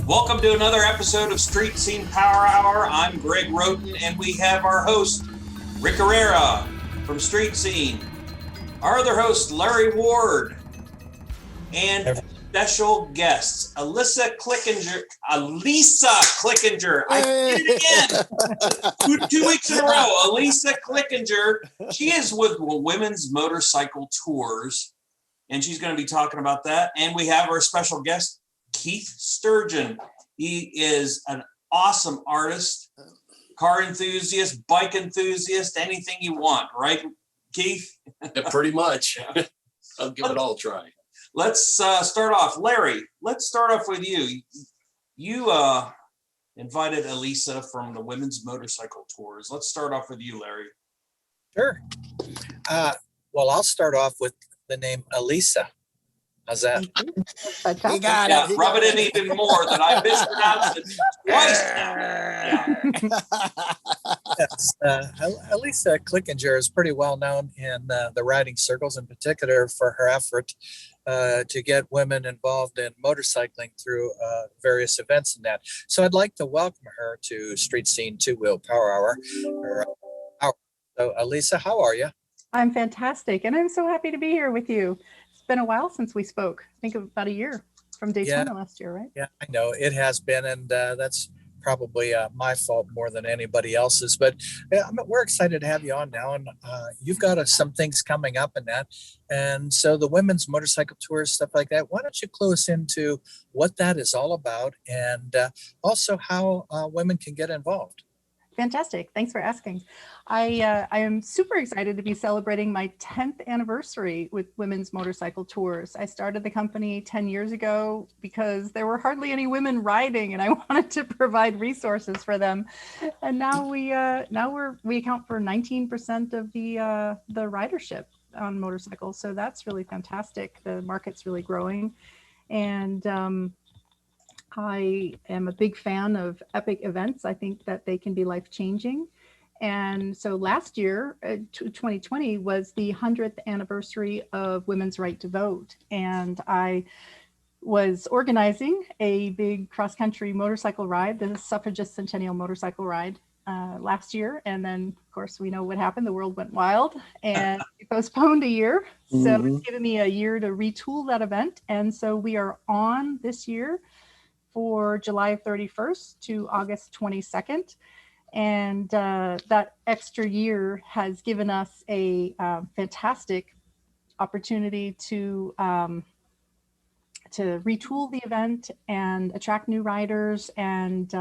Welcome to another episode of Street Scene Power Hour. I'm Greg Roten, and we have our host, Rick Herrera from Street Scene. Our other host, Larry Ward, and special guests, Alisa Clickenger. I did it again. 2 weeks in a row. Alisa Clickenger. She is with Women's Motorcycle Tours, and she's going to be talking about that. And we have our special guest, Keith Sturgeon. He is an awesome artist, car enthusiast, bike enthusiast, anything you want, right, Keith? Yeah, pretty much. I'll give it all a try. Let's start off. Larry, let's start off with you. You invited Alisa from the Women's Motorcycle Tours. Let's start off with you, Larry. Sure. Well, I'll start off with the name Alisa. How's that? You got it. Rub it in even more that I mispronounced it twice now. Yes, Alisa Clickenger is pretty well known in the riding circles, in particular for her effort to get women involved in motorcycling through various events and that. So I'd like to welcome her to Street Scene Two-Wheel Power Hour. So Alisa, how are you? I'm fantastic, and I'm so happy to be here with you. It's been a while since we spoke. I think about a year from Daytona last year, right? Yeah, I know it has been, and that's probably my fault more than anybody else's. But we're excited to have you on now, and you've got some things coming up in that. And so the Women's Motorcycle Tours, stuff like that. Why don't you clue us into what that is all about, and also how women can get involved? Fantastic. Thanks for asking. I am super excited to be celebrating my 10th anniversary with Women's Motorcycle Tours. I started the company 10 years ago because there were hardly any women riding, and I wanted to provide resources for them. And now we account for 19% of the ridership on motorcycles. So that's really fantastic. The market's really growing, and I am a big fan of epic events. I think that they can be life-changing. And so last year, 2020, was the 100th anniversary of Women's Right to Vote. And I was organizing a big cross-country motorcycle ride, the Suffragist Centennial Motorcycle Ride, last year. And then, of course, we know what happened. The world went wild and it postponed a year. So it's given me a year to retool that event. And so we are on this year for July 31st to August 22nd. And that extra year has given us a fantastic opportunity to retool the event and attract new riders and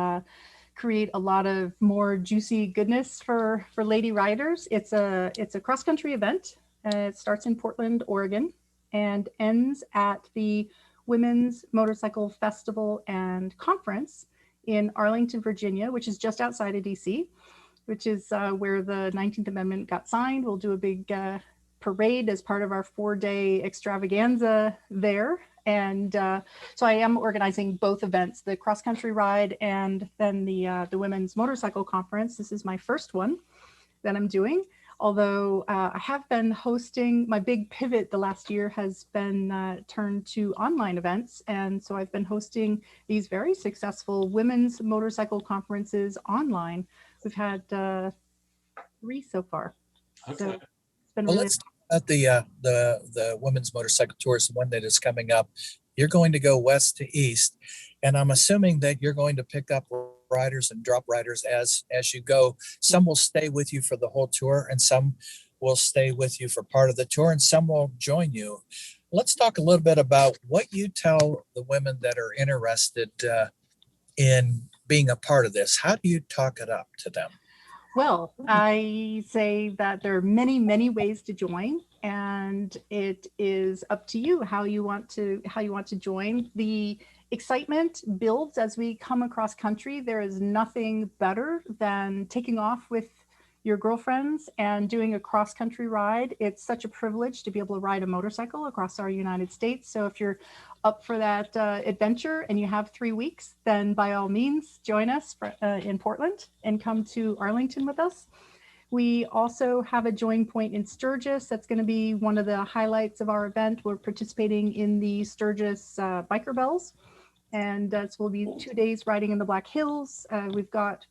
create a lot of more juicy goodness for lady riders. It's a cross-country event. It starts in Portland, Oregon, and ends at the Women's Motorcycle Festival and Conference in Arlington, Virginia, which is just outside of DC, which is where the 19th Amendment got signed. We'll do a big parade as part of our 4-day extravaganza there. And so I am organizing both events, the cross-country ride and then the Women's Motorcycle Conference. This is my first one that I'm doing. Although I have been hosting, my big pivot the last year has been turned to online events. And so I've been hosting these very successful women's motorcycle conferences online. We've had 3 so far. Okay. So it's been Well, really let's talk about the Women's Motorcycle Tours, the one that is coming up. You're going to go west to east, and I'm assuming that you're going to pick up riders and drop riders as you go. Some will stay with you for the whole tour, and some will stay with you for part of the tour, and some will join you. Let's talk a little bit about what you tell the women that are interested in being a part of this. How do you talk it up to them? Well, I say that there are many, many ways to join, and it is up to you how you want to join. The excitement builds as we come across country. There is nothing better than taking off with your girlfriends and doing a cross-country ride. It's such a privilege to be able to ride a motorcycle across our United States. So if you're up for that adventure and you have 3 weeks, then by all means, join us in Portland and come to Arlington with us. We also have a join point in Sturgis. That's going to be one of the highlights of our event. We're participating in the Sturgis Biker Bells. And so we'll be 2 days riding in the Black Hills.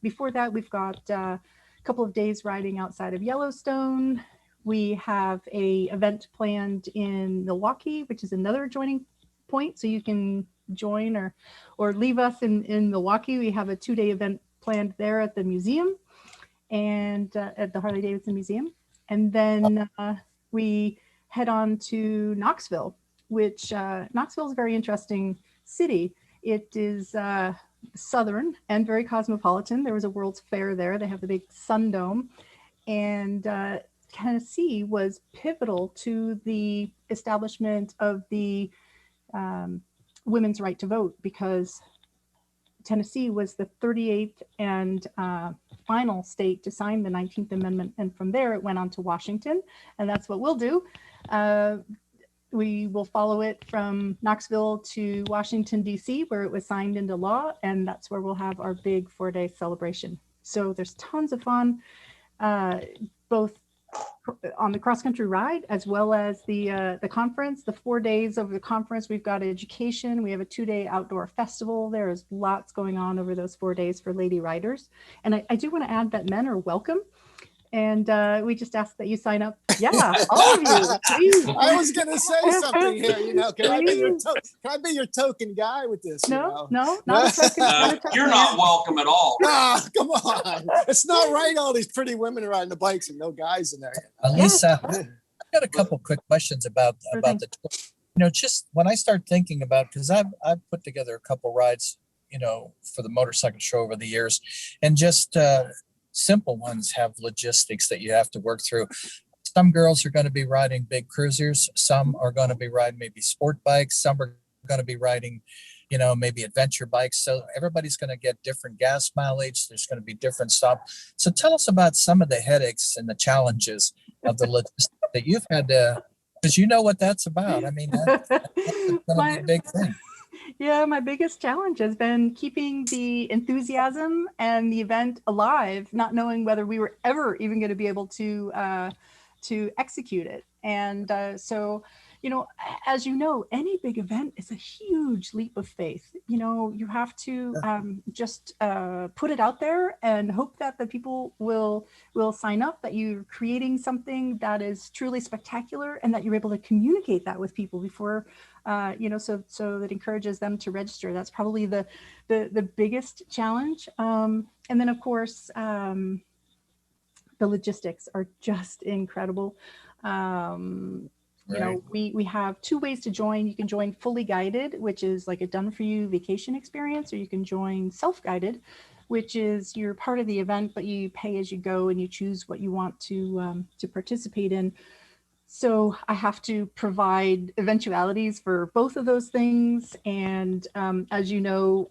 Before that, we've got a couple of days riding outside of Yellowstone. We have a event planned in Milwaukee, which is another joining point. So you can join or leave us in Milwaukee. We have a 2-day event planned there at the museum and at the Harley Davidson Museum. And then we head on to Knoxville, which Knoxville is a very interesting city. It is southern and very cosmopolitan. There was a World's Fair there. They have the big Sun Dome. And Tennessee was pivotal to the establishment of the women's right to vote, because Tennessee was the 38th and final state to sign the 19th Amendment. And from there, it went on to Washington. And that's what we'll do. We will follow it from Knoxville to Washington, D.C., where it was signed into law. And that's where we'll have our big 4-day celebration. So there's tons of fun, both on the cross-country ride as well as the conference. The 4 days of the conference, we've got education. We have a 2-day outdoor festival. There is lots going on over those 4 days for lady riders. And I do want to add that men are welcome. And we just ask that you sign up. Yeah, all of you, please. I was going to say something here. Can I be your token guy with this? No, not a token. You're not welcome at all. Ah, come on. It's not right. All these pretty women riding the bikes and no guys in there. Alisa, I've got a couple quick questions about the tour. Just when I start thinking about, because I've put together a couple rides, for the motorcycle show over the years, and just simple ones have logistics that you have to work through. Some girls are going to be riding big cruisers. Some are going to be riding maybe sport bikes. Some are going to be riding, maybe adventure bikes. So everybody's going to get different gas mileage. There's going to be different stuff. So tell us about some of the headaches and the challenges of the logistics that you've had to, because you know what that's about. I mean, that's going to be a big thing. Yeah, my biggest challenge has been keeping the enthusiasm and the event alive, not knowing whether we were ever even going to be able to execute it. And so, as you know, any big event is a huge leap of faith. You have to just put it out there and hope that the people will sign up, that you're creating something that is truly spectacular and that you're able to communicate that with people before, so that encourages them to register. That's probably the biggest challenge. And then, of course, the logistics are just incredible. We have 2 ways to join. You can join fully guided, which is like a done for you vacation experience, or you can join self-guided, which is you're part of the event, but you pay as you go and you choose what you want to participate in. So I have to provide eventualities for both of those things. And as you know,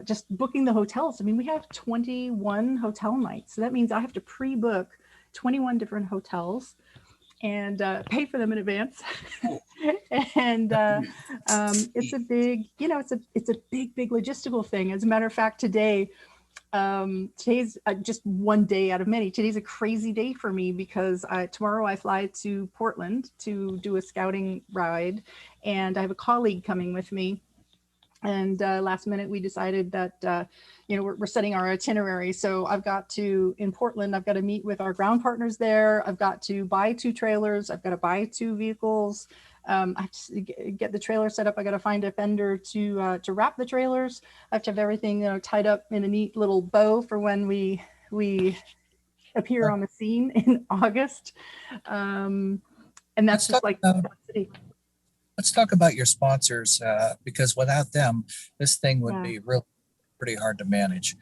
just booking the hotels. I mean, we have 21 hotel nights. So that means I have to pre-book 21 different hotels and pay for them in advance. And it's a big, it's a big logistical thing. As a matter of fact, today's just one day out of many. Today's a crazy day for me because tomorrow I fly to Portland to do a scouting ride, and I have a colleague coming with me. And last minute we decided that we're setting our itinerary. So in Portland, I've got to meet with our ground partners there. I've got to buy 2 trailers. I've got to buy 2 vehicles. I have to get the trailer set up. I got to find a vendor to wrap the trailers. I have to have everything tied up in a neat little bow for when we appear on the scene in August. And that's just like city. Let's talk about your sponsors, because without them, this thing would be really pretty hard to manage.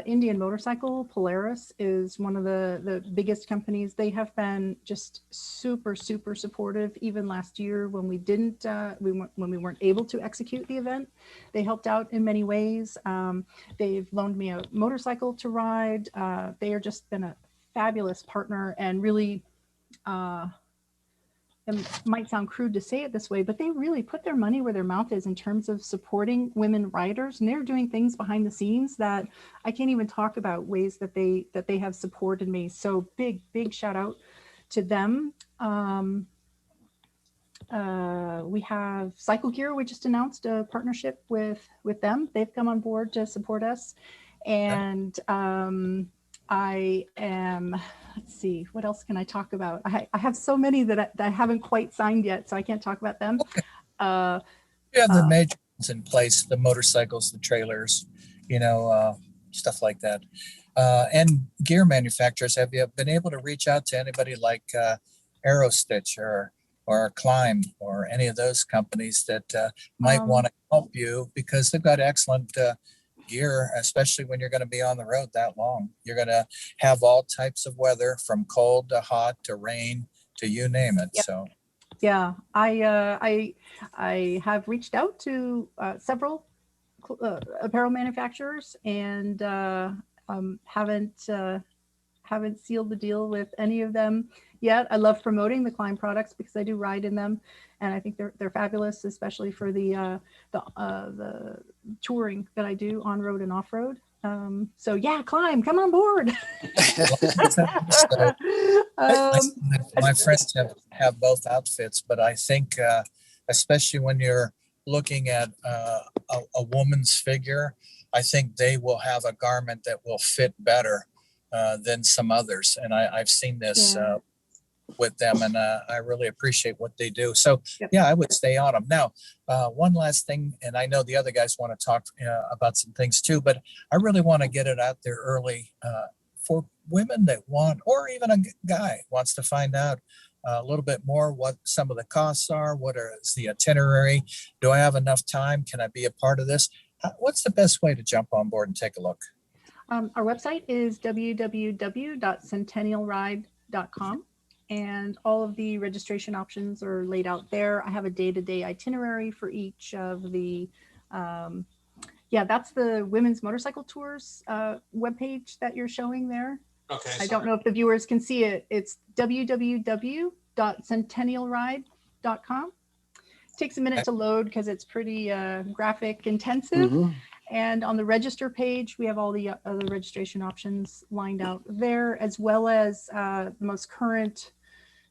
Indian Motorcycle, Polaris is one of the biggest companies. They have been just super supportive. Even last year when we weren't able to execute the event, they helped out in many ways. They've loaned me a motorcycle to ride. They are just been a fabulous partner, and really, it might sound crude to say it this way, but they really put their money where their mouth is in terms of supporting women riders. And they're doing things behind the scenes that I can't even talk about, ways that they have supported me. So big shout out to them. We have Cycle Gear. We just announced a partnership with them. They've come on board to support us. And I am, let's see, what else can I talk about? I have so many that I haven't quite signed yet, so I can't talk about them. You have the major ones in place, the motorcycles, the trailers, stuff like that. And gear manufacturers, have you been able to reach out to anybody like Aerostitch or Climb or any of those companies that might want to help you, because they've got excellent gear, especially when you're going to be on the road that long. You're going to have all types of weather, from cold to hot to rain to you name it. Yep. So yeah, I have reached out to several apparel manufacturers and haven't sealed the deal with any of them yet. I love promoting the Climb products because I do ride in them, and I think they're fabulous, especially for the touring that I do on road and off road. So yeah, Climb, come on board. My friends have both outfits, but I think especially when you're looking at a woman's figure, I think they will have a garment that will fit better than some others. And I've seen this with them, and I really appreciate what they do. So yeah, I would stay on them. Now, one last thing, and I know the other guys want to talk about some things too, but I really want to get it out there early for women that want, or even a guy wants to find out a little bit more what some of the costs are, what is the itinerary, do I have enough time, can I be a part of this? What's the best way to jump on board and take a look? Our website is www.centennialride.com, and all of the registration options are laid out there. I have a day-to-day itinerary for each of the that's the Women's Motorcycle Tours webpage that you're showing there. Okay. I don't know if the viewers can see it. It's www.centennialride.com. It takes a minute to load because it's pretty graphic intensive. Mm-hmm. And on the register page, we have all the other registration options lined out there, as well as the most current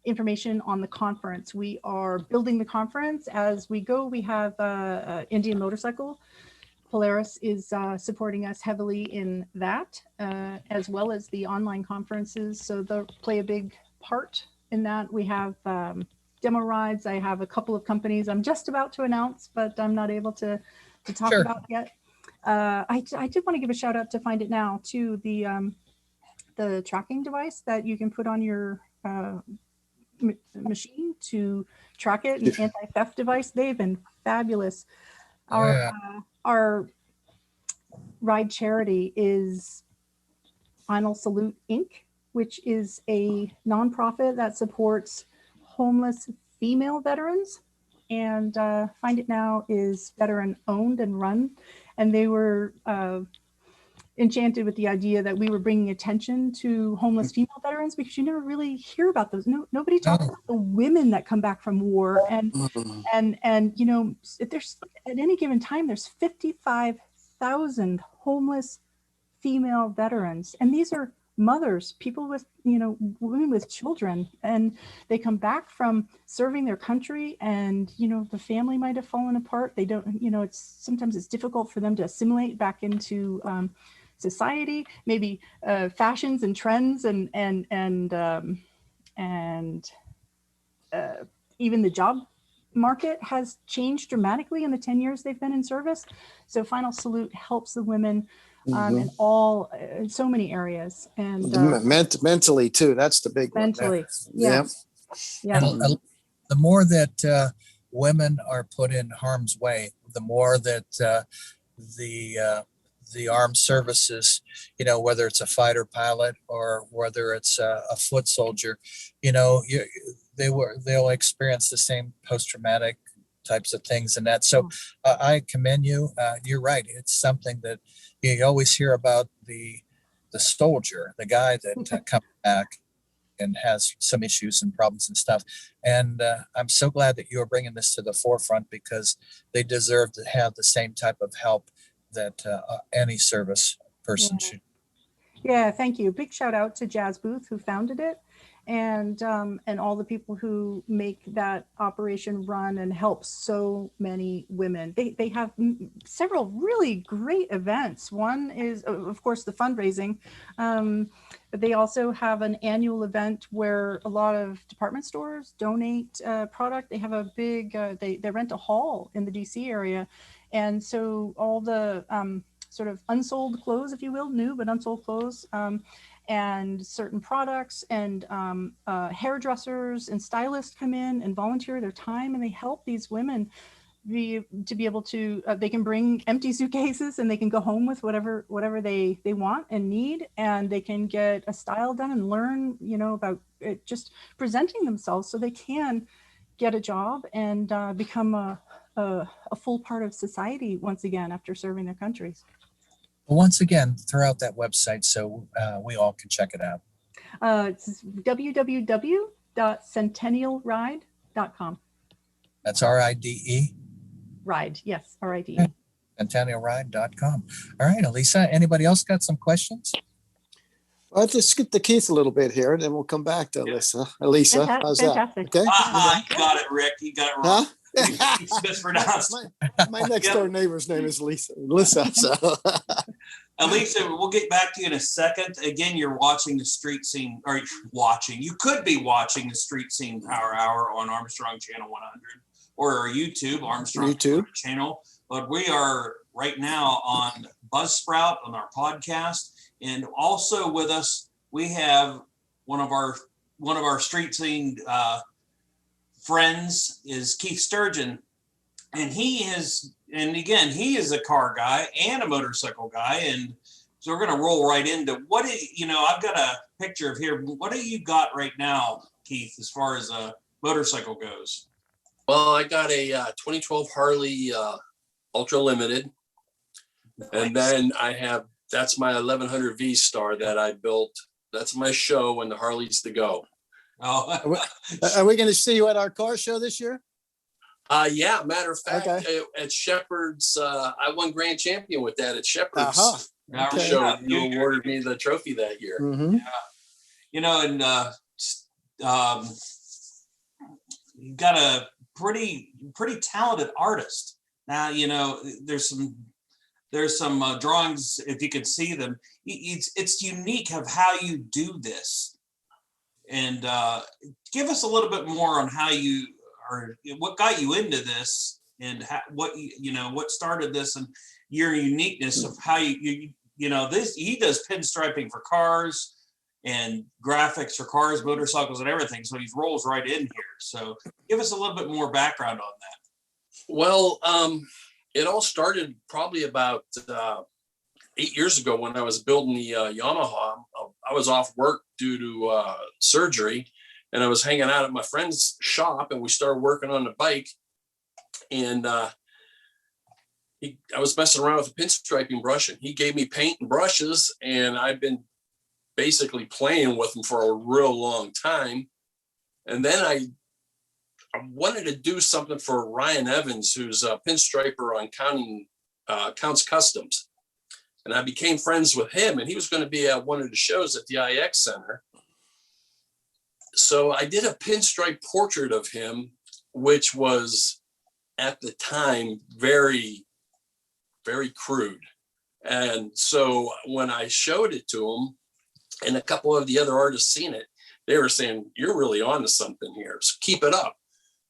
information on the conference. We are building the conference as we go. We have Indian Motorcycle. Polaris is supporting us heavily in that, as well as the online conferences. So they'll play a big part in that. We have demo rides. I have a couple of companies I'm just about to announce, but I'm not able to talk about yet. I did want to give a shout out to Find It Now to the tracking device that you can put on your machine to track it, an anti-theft device. They've been fabulous. Our ride charity is Final Salute Inc., which is a nonprofit that supports homeless female veterans. And Find It Now is veteran owned and run. And they were enchanted with the idea that we were bringing attention to homeless female veterans, because you never really hear about those. Nobody talks about the women that come back from war. And if there's at any given time, there's 55,000 homeless female veterans. And these are mothers, people with, women with children, and they come back from serving their country, and, the family might have fallen apart. They don't, sometimes it's difficult for them to assimilate back into society, maybe fashions and trends and even the job market has changed dramatically in the 10 years they've been in service. So Final Salute helps the women in so many areas, and mentally too. That's the big mentally. one. Yeah. And the more that women are put in harm's way, the more that the armed services, whether it's a fighter pilot or whether it's a foot soldier, they'll experience the same post-traumatic types of things and that. So I commend you. You're right. It's something that you always hear about, the soldier, the guy that comes back and has some issues and problems and stuff. And I'm so glad that you're bringing this to the forefront, because they deserve to have the same type of help that any service person should. Yeah, thank you. Big shout out to Jazz Booth, who founded it. and all the people who make that operation run and help so many women. They have several really great events. One is, of course, the fundraising. But they also have an annual event where a lot of department stores donate product. They have a big, they rent a hall in the DC area. And so all the sort of unsold clothes, if you will, new but unsold clothes, and certain products and hairdressers and stylists come in and volunteer their time, and they help these women be able to, they can bring empty suitcases and they can go home with whatever they want and need, and they can get a style done and learn, about it, just presenting themselves so they can get a job and become a full part of society once again after serving their countries. Once again, throw out that website so we all can check it out. It's www.centennialride.com. That's RIDE. Ride, yes, RIDE. Centennialride.com. All right, Alisa, anybody else got some questions? Well, let's skip to Keith a little bit here, and then we'll come back to Alisa. How's Fantastic. that? Okay. You got it, Rick. You got it wrong. Huh? It's mispronounced. My next door neighbor's name is Lisa. So. Alisa, we'll get back to you in a second. Again, you're watching the Street Scene, or you could be watching the Street Scene Power Hour on Armstrong Channel 100 or our YouTube, Armstrong channel. But we are right now on Buzzsprout on our podcast. And also with us, we have one of our Street Scene friends is Keith Sturgeon, and he is a car guy and a motorcycle guy, and so we're going to roll right into I've got a picture of here. What do you got right now, Keith, as far as a motorcycle goes? Well, I got a 2012 Harley Ultra Limited, and then that's my 1100 V Star that I built. That's my show when the Harley's to go. Oh, are we going to see you at our car show this year? Yeah. Matter of fact, Okay. At Shepherd's, I won grand champion with that at Shepherd's Okay. show. You awarded me the trophy that year. Mm-hmm. You've got a pretty talented artist. Now, there's some drawings, if you could see them. It's unique of how you do this. And give us a little bit more on how what got you into this, and what started this, and your uniqueness of how he does pinstriping for cars and graphics for cars, motorcycles, and everything. So he rolls right in here. So give us a little bit more background on that. Well, it all started probably about 8 years ago when I was building the Yamaha. I was off work due to surgery, and I was hanging out at my friend's shop, and we started working on the bike. And I was messing around with a pinstriping brush, and he gave me paint and brushes, and I've been basically playing with them for a real long time. And then I wanted to do something for Ryan Evans, who's a pinstriper on Counts Customs. And I became friends with him, and he was going to be at one of the shows at the IX Center. So I did a pinstripe portrait of him, which was at the time very, very crude. And so when I showed it to him, and a couple of the other artists seen it, they were saying, "You're really onto something here, so keep it up."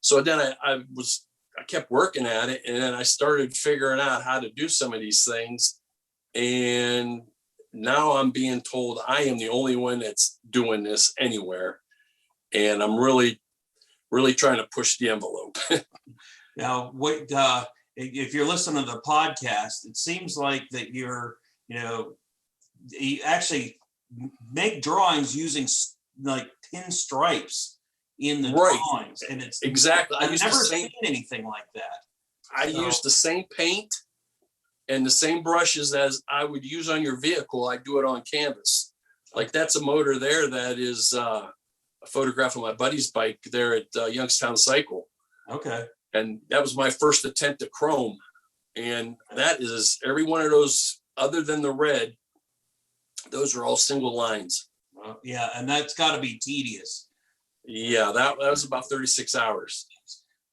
So then I kept working at it, and then I started figuring out how to do some of these things. And now I'm being told I am the only one that's doing this anywhere. And I'm really, really trying to push the envelope. Now, if you're listening to the podcast, it seems like that you actually make drawings using like pinstripes in the drawings. And it's exactly. I've never seen anything like that. I used the same paint and the same brushes as I would use on your vehicle. I do it on canvas. Like that's a motor there that is a photograph of my buddy's bike there at Youngstown Cycle. Okay. And that was my first attempt at chrome. And that is every one of those, other than the red, those are all single lines. Yeah, and that's got to be tedious. Yeah, that was about 36 hours.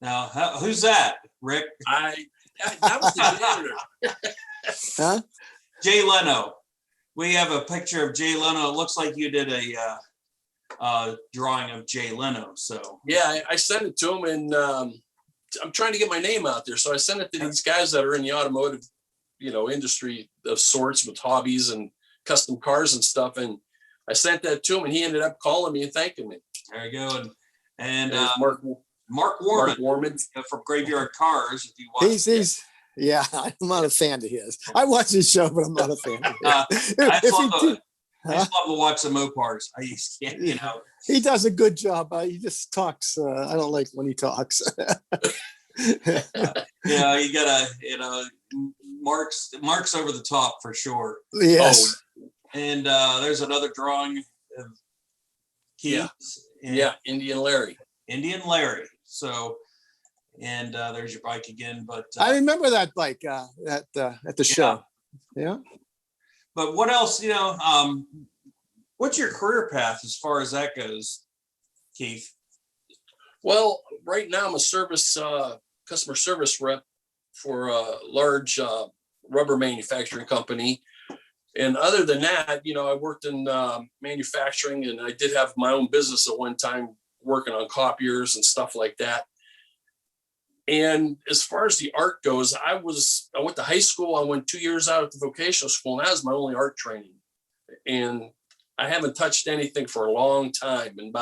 Now, who's that, Rick? That was the janitor. Huh? Jay Leno. We have a picture of Jay Leno. It looks like you did a drawing of Jay Leno. So Yeah, I sent it to him, and I'm trying to get my name out there. So I sent it to these guys that are in the automotive, industry of sorts, with hobbies and custom cars and stuff. And I sent that to him, and he ended up calling me and thanking me. there you go. And Mark Warman from Graveyard Cars. If you watch, Yeah, I'm not a fan of his. I watch his show, but I'm not a fan of his. I just love to watch the Mopars. I just can't, He does a good job. He just talks. I don't like when he talks. You gotta, Mark's over the top for sure. Yes. Oh, And there's another drawing of Keith. Yeah, Indian Larry. So, and there's your bike again. But I remember that bike at the show. Yeah. But what else? What's your career path as far as that goes, Keith? Well, right now I'm a customer service rep for a large rubber manufacturing company. And other than that, I worked in manufacturing, and I did have my own business at one time, working on copiers and stuff like that. And as far as the art goes, I went to high school. I went 2 years out at the vocational school, and that was my only art training. And I haven't touched anything for a long time. And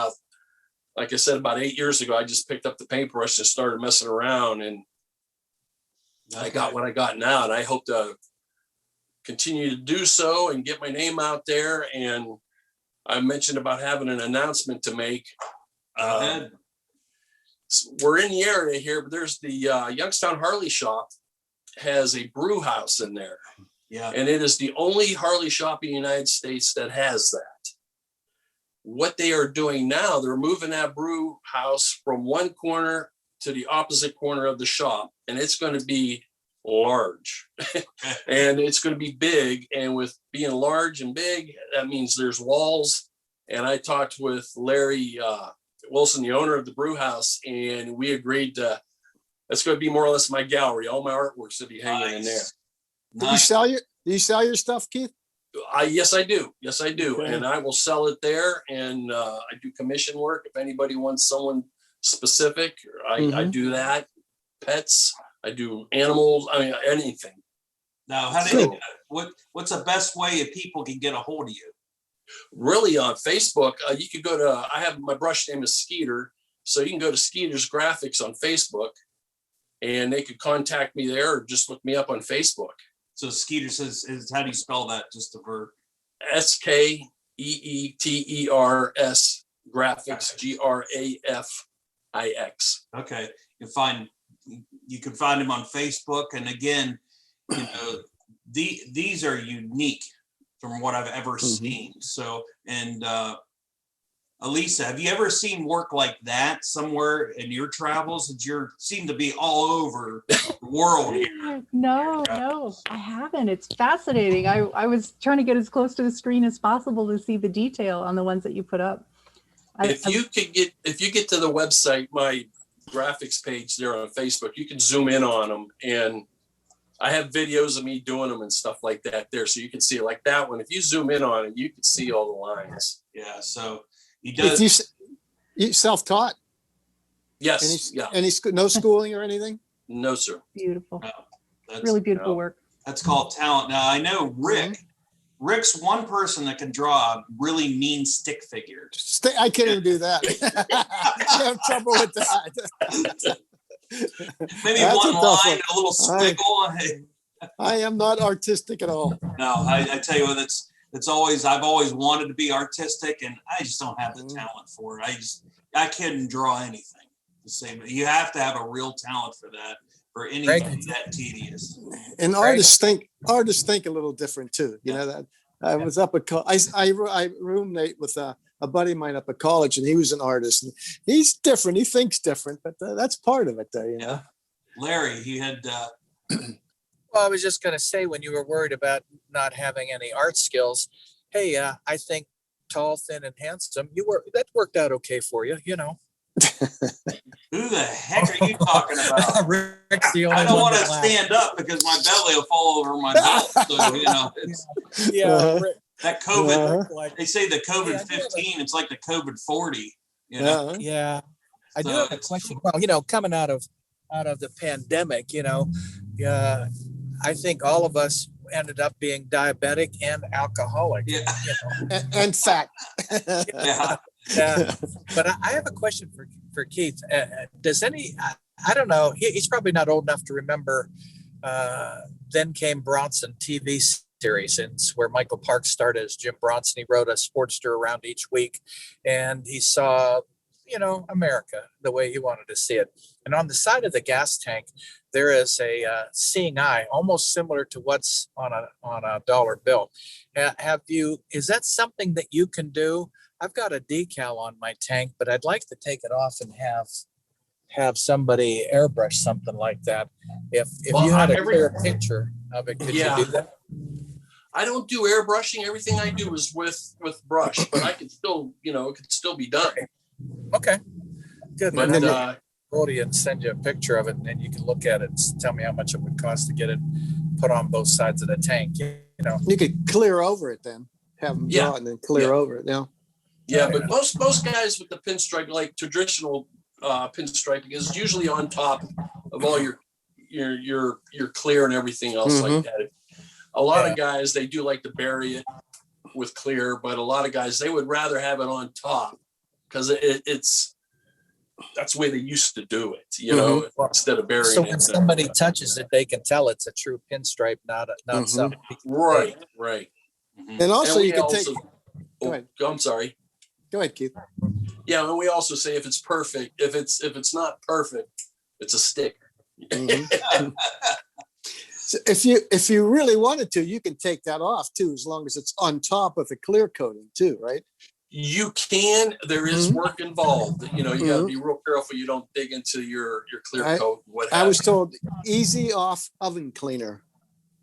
like I said, about 8 years ago, I just picked up the paintbrush and started messing around, and I got what I got now. And I hope to continue to do so and get my name out there. And I mentioned about having an announcement to make. We're in the area here, but there's the Youngstown Harley Shop has a brew house in there. Yeah. And it is the only Harley shop in the United States that has that. What they are doing now, they're moving that brew house from one corner to the opposite corner of the shop, and it's going to be large and it's going to be big. And with being large and big, that means there's walls. And I talked with Larry Wilson, the owner of the brew house, and we agreed that's going to be more or less my gallery. All my artworks will be hanging in there. Nice. Do you sell your stuff, Keith? Yes, I do. Okay. And I will sell it there. And I do commission work. If anybody wants someone specific, I do that. Pets, I do animals. I mean, anything. Now, what's the best way if people can get a hold of you? Really, on Facebook, you could go to, I have my brush name is Skeeter. So you can go to Skeeter's Graphics on Facebook, and they could contact me there, or just look me up on Facebook. So Skeeter says, how do you spell that? Just the verb. SKEETERS Graphics, GRAFIX. Okay. You can find him on Facebook. And again, these are unique from what I've ever seen. So, and Alisa, have you ever seen work like that somewhere in your travels? You seem to be all over the world here. No, I haven't. It's fascinating. I was trying to get as close to the screen as possible to see the detail on the ones that you put up. If you get to the website, my graphics page there on Facebook, you can zoom in on them, and I have videos of me doing them and stuff like that there, so you can see it. Like that one, if you zoom in on it, you can see all the lines. Yeah, so he does. You self-taught? Yes. No schooling or anything? No, sir. Beautiful. No, that's Really beautiful work. That's called talent. Now I know Rick. Rick's one person that can draw a really mean stick figure. I can't even do that. I have trouble with that. Maybe That's one a tough line, a little squiggle. I am not artistic at all. No, I tell you what, I've always wanted to be artistic, and I just don't have the talent for it. I couldn't draw anything the same. You have to have a real talent for that, for anything that tedious. And artists think a little different too. You know that. I was up at I roommate with a buddy of mine up at college, and he was an artist. And he's different. He thinks different, but that's part of it, you know. Yeah. Larry, he had. Well, I was just going to say, when you were worried about not having any art skills, hey, I think tall, thin, and handsome. That worked out okay for you, you know. Who the heck are you talking about? Rick's the only I don't one want to that laughed. stand up because my belly will fall over my belt. So, you know, it's Yeah, Rick, that COVID. Rick, like, They say the Hey, I do have COVID-15, it's like the COVID-40. You know, yeah. I do So have a question. Well, you know, coming out of the pandemic, you know, I think all of us ended up being diabetic and alcoholic. Yeah. You know? and fat. yeah. Yeah. But I have a question for Keith. Does I don't know, he's probably not old enough to remember Then Came Bronson TV series, and it's where Michael Parks started as Jim Bronson. He rode a Sportster around each week, and he saw, you know, America the way he wanted to see it. And on the side of the gas tank, there is a seeing eye, almost similar to what's on a dollar bill. Is that something that you can do? I've got a decal on my tank, but I'd like to take it off and have somebody airbrush something like that. If Well, you had a clear picture of it, could Yeah. you do that? I don't do airbrushing. Everything I do is with brush, but I can still, you know, it could still be done. Okay, good. But And then and send you a picture of it, and then you can look at it and tell me how much it would cost to get it put on both sides of the tank. You know, You could clear over it then. Have them Yeah. draw it and then clear over it. Yeah. yeah, but most guys with the pinstripe, like traditional pinstriping, is usually on top of all your clear and everything else like that. A lot of guys, they do like to bury it with clear, but a lot of guys, they would rather have it on top because it's that's the way they used to do it, you know, instead of burying so it. when somebody touches it, they can tell it's a true pinstripe, not something. Right. And also And you we could take, also- go ahead. I'm sorry. Go ahead, Keith. Yeah, and we also say if it's perfect, if it's not perfect, it's a sticker. So if you really wanted to, you can take that off too, as long as it's on top of the clear coating too, right? You can. There is work involved. You know, you got to be real careful you don't dig into your clear coat. I was told easy off oven cleaner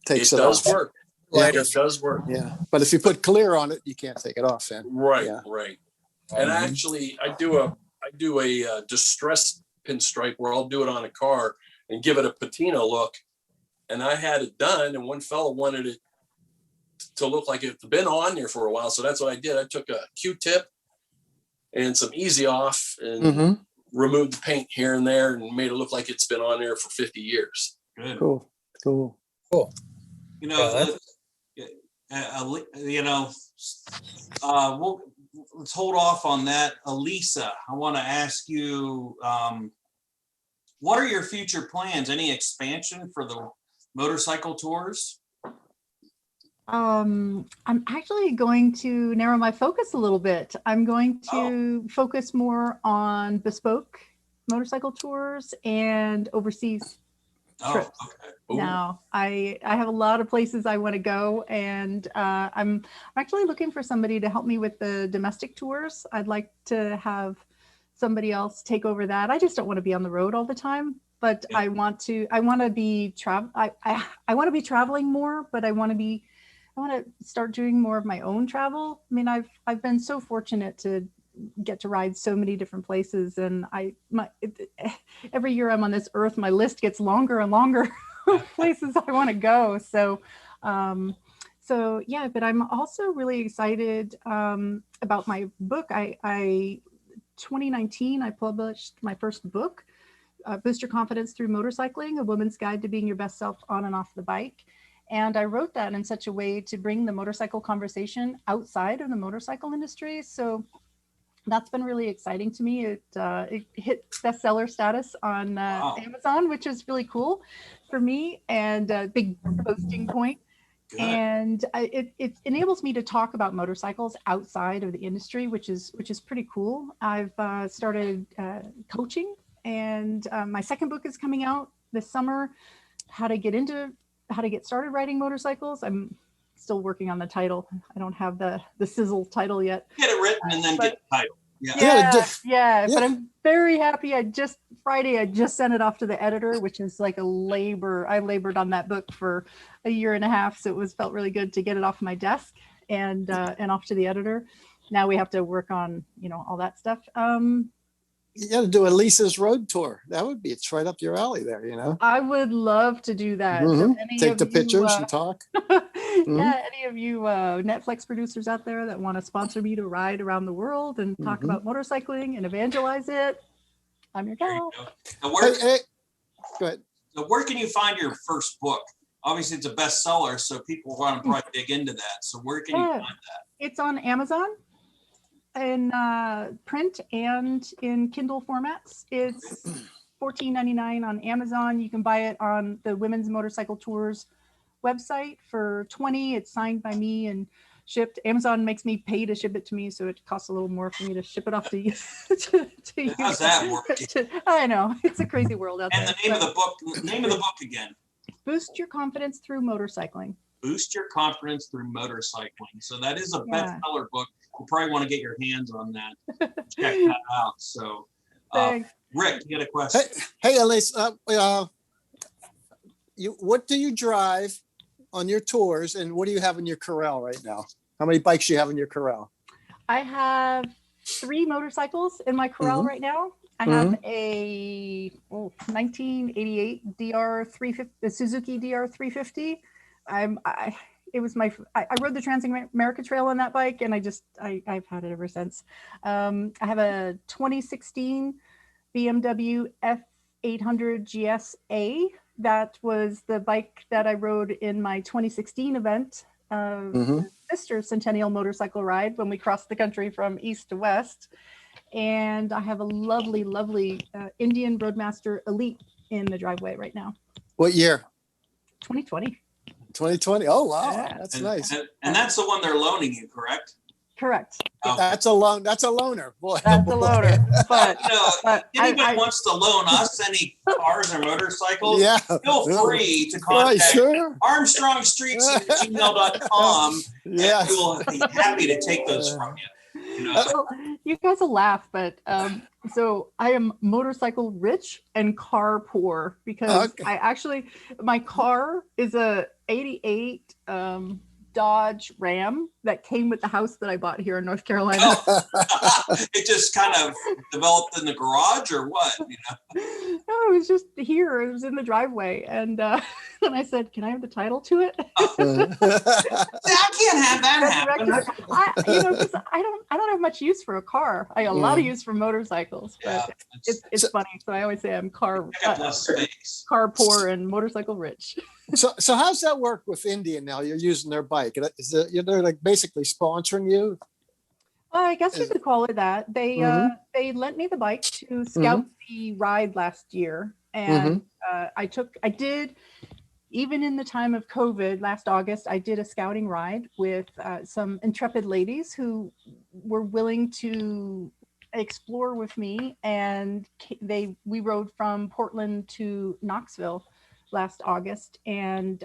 takes it does off. work. Yeah. It does work. Yeah, but if you put clear on it, you can't take it off then. Right, Yeah. right. And actually, I do a distressed pinstripe where I'll do it on a car and give it a patina look. And I had it done, and one fellow wanted it to look like it's been on there for a while. So that's what I did. I took a Q-tip and some Easy Off and removed the paint here and there and made it look like it's been on there for 50 years. Good. Cool. You know, let's hold off on that. Alisa, I want to ask you, what are your future plans? Any expansion for the motorcycle tours? I'm actually going to narrow my focus a little bit. I'm going to focus more on bespoke motorcycle tours and overseas trips. Okay. Now, I have a lot of places I want to go, and I'm actually looking for somebody to help me with the domestic tours. I'd like to have somebody else take over that. I just don't want to be on the road all the time, but I want to be traveling more, but I want to start doing more of my own travel. I mean, I've been so fortunate to get to ride so many different places, and every year I'm on this earth, my list gets longer and longer of places I want to go. So yeah, but I'm also really excited about my book. 2019, I published my first book, Boost Your Confidence Through Motorcycling, A Woman's Guide to Being Your Best Self on and Off the Bike. And I wrote that in such a way to bring the motorcycle conversation outside of the motorcycle industry. So that's been really exciting to me. It hit bestseller status on Amazon, which is really cool for me, and a big posting point. Good. And it enables me to talk about motorcycles outside of the industry, which is pretty cool. I've started coaching, and my second book is coming out this summer, how to get started riding motorcycles. I'm still working on the title. I don't have the sizzle title yet. Get it written and then get the title. Yeah, but I'm very happy. Friday, I just sent it off to the editor, which is like a labor. I labored on that book for a year and a half, so felt really good to get it off my desk and off to the editor. now we have to work on, all that stuff. You got to do Alisa's road tour. That would be, it's right up your alley there, I would love to do that. So Mhm. any Take of the you, pictures and talk. yeah, any of you Netflix producers out there that want to sponsor me to ride around the world and talk Mhm. about motorcycling and evangelize it, I'm your There you gal. go. Now, Hey, go ahead. so where can you find your first book? Obviously, it's a bestseller, so people want to probably dig into that. So where can you Yeah. find that? It's on Amazon in print and in Kindle formats. It's $14.99 on Amazon. You can buy it on the Women's Motorcycle Tours website for $20. It's signed by me and shipped. Amazon makes me pay to ship it to me, so it costs a little more for me to ship it off to you. to you How's guys. that working? I know, it's a crazy world out And there. the name of the book, again. Boost Your Confidence Through Motorcycling. Boost Your Confidence Through Motorcycling. So that is a Yeah. bestseller book. You probably want to get your hands on that. Check that out. So, Thanks. Rick, you got a question? Hey, Elise, what do you drive on your tours, and what do you have in your corral right now? How many bikes do you have in your corral? I have 3 motorcycles in my corral right now. I have a 1988 DR350, the Suzuki DR350. I rode the Trans-America Trail on that bike, and I've had it ever since. I have a 2016 BMW F800 GSA. That was the bike that I rode in my 2016 event, the Sister Centennial Motorcycle Ride, when we crossed the country from east to west. And I have a lovely, lovely Indian Roadmaster Elite in the driveway right now. What year? 2020. 2020. Oh, wow. Yeah. That's And, nice. and that's the one they're loaning you, correct? Correct. Oh. That's a loaner. Boy, That's a loader. But If anybody wants to loan us any cars or motorcycles, yeah. feel free to Right, contact sure. armstrongstreets@gmail.com. Yeah. And we will be happy to take those from you. well, you guys will laugh, but so I am motorcycle rich and car poor because my car is a 88 Dodge Ram that came with the house that I bought here in North Carolina. It just kind of developed in the garage or what? No, it was just here. It was in the driveway. And I said, can I have the title to it? I can't have that happen. Because I don't have much use for a car. I have a lot of use for motorcycles, but it's funny. So I always say I'm car poor and motorcycle rich. So how's that work with Indian now? You're using their bike. They're like basically sponsoring you? I guess you could call it that. They lent me the bike to scout the ride last year. And I did, even in the time of COVID last August, I did a scouting ride with some intrepid ladies who were willing to explore with me. And we rode from Portland to Knoxville last August. And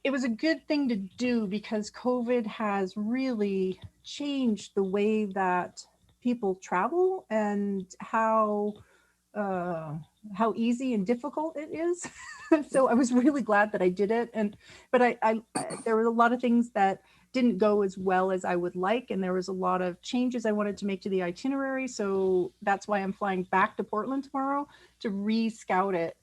it was a good thing to do because COVID has really changed the way that people travel and how easy and difficult it is. So I was really glad that I did it. But there were a lot of things that didn't go as well as I would like. And there was a lot of changes I wanted to make to the itinerary. So that's why I'm flying back to Portland tomorrow to re-scout it.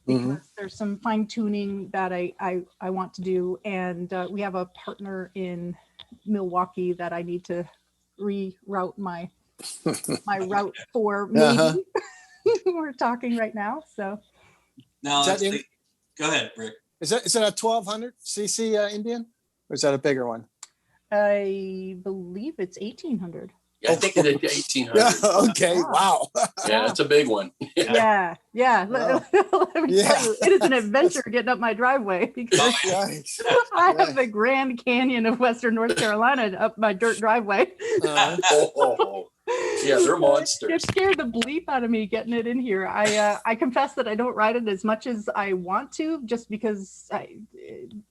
Because there's some fine tuning that I want to do. And we have a partner in Milwaukee that I need to reroute my route for maybe. We're talking right now. So no, go ahead, Rick. Is that a 1200 cc Indian, or is that a bigger one? I believe it's 1800. Yeah, I think it's 1800. Okay, wow. Yeah, it's a big one. Yeah. Let me tell you, it is an adventure getting up my driveway because I have the Grand Canyon of Western North Carolina up my dirt driveway. Yeah, they're monsters. It scared the bleep out of me getting it in here. I confess that I don't ride it as much as I want to, just because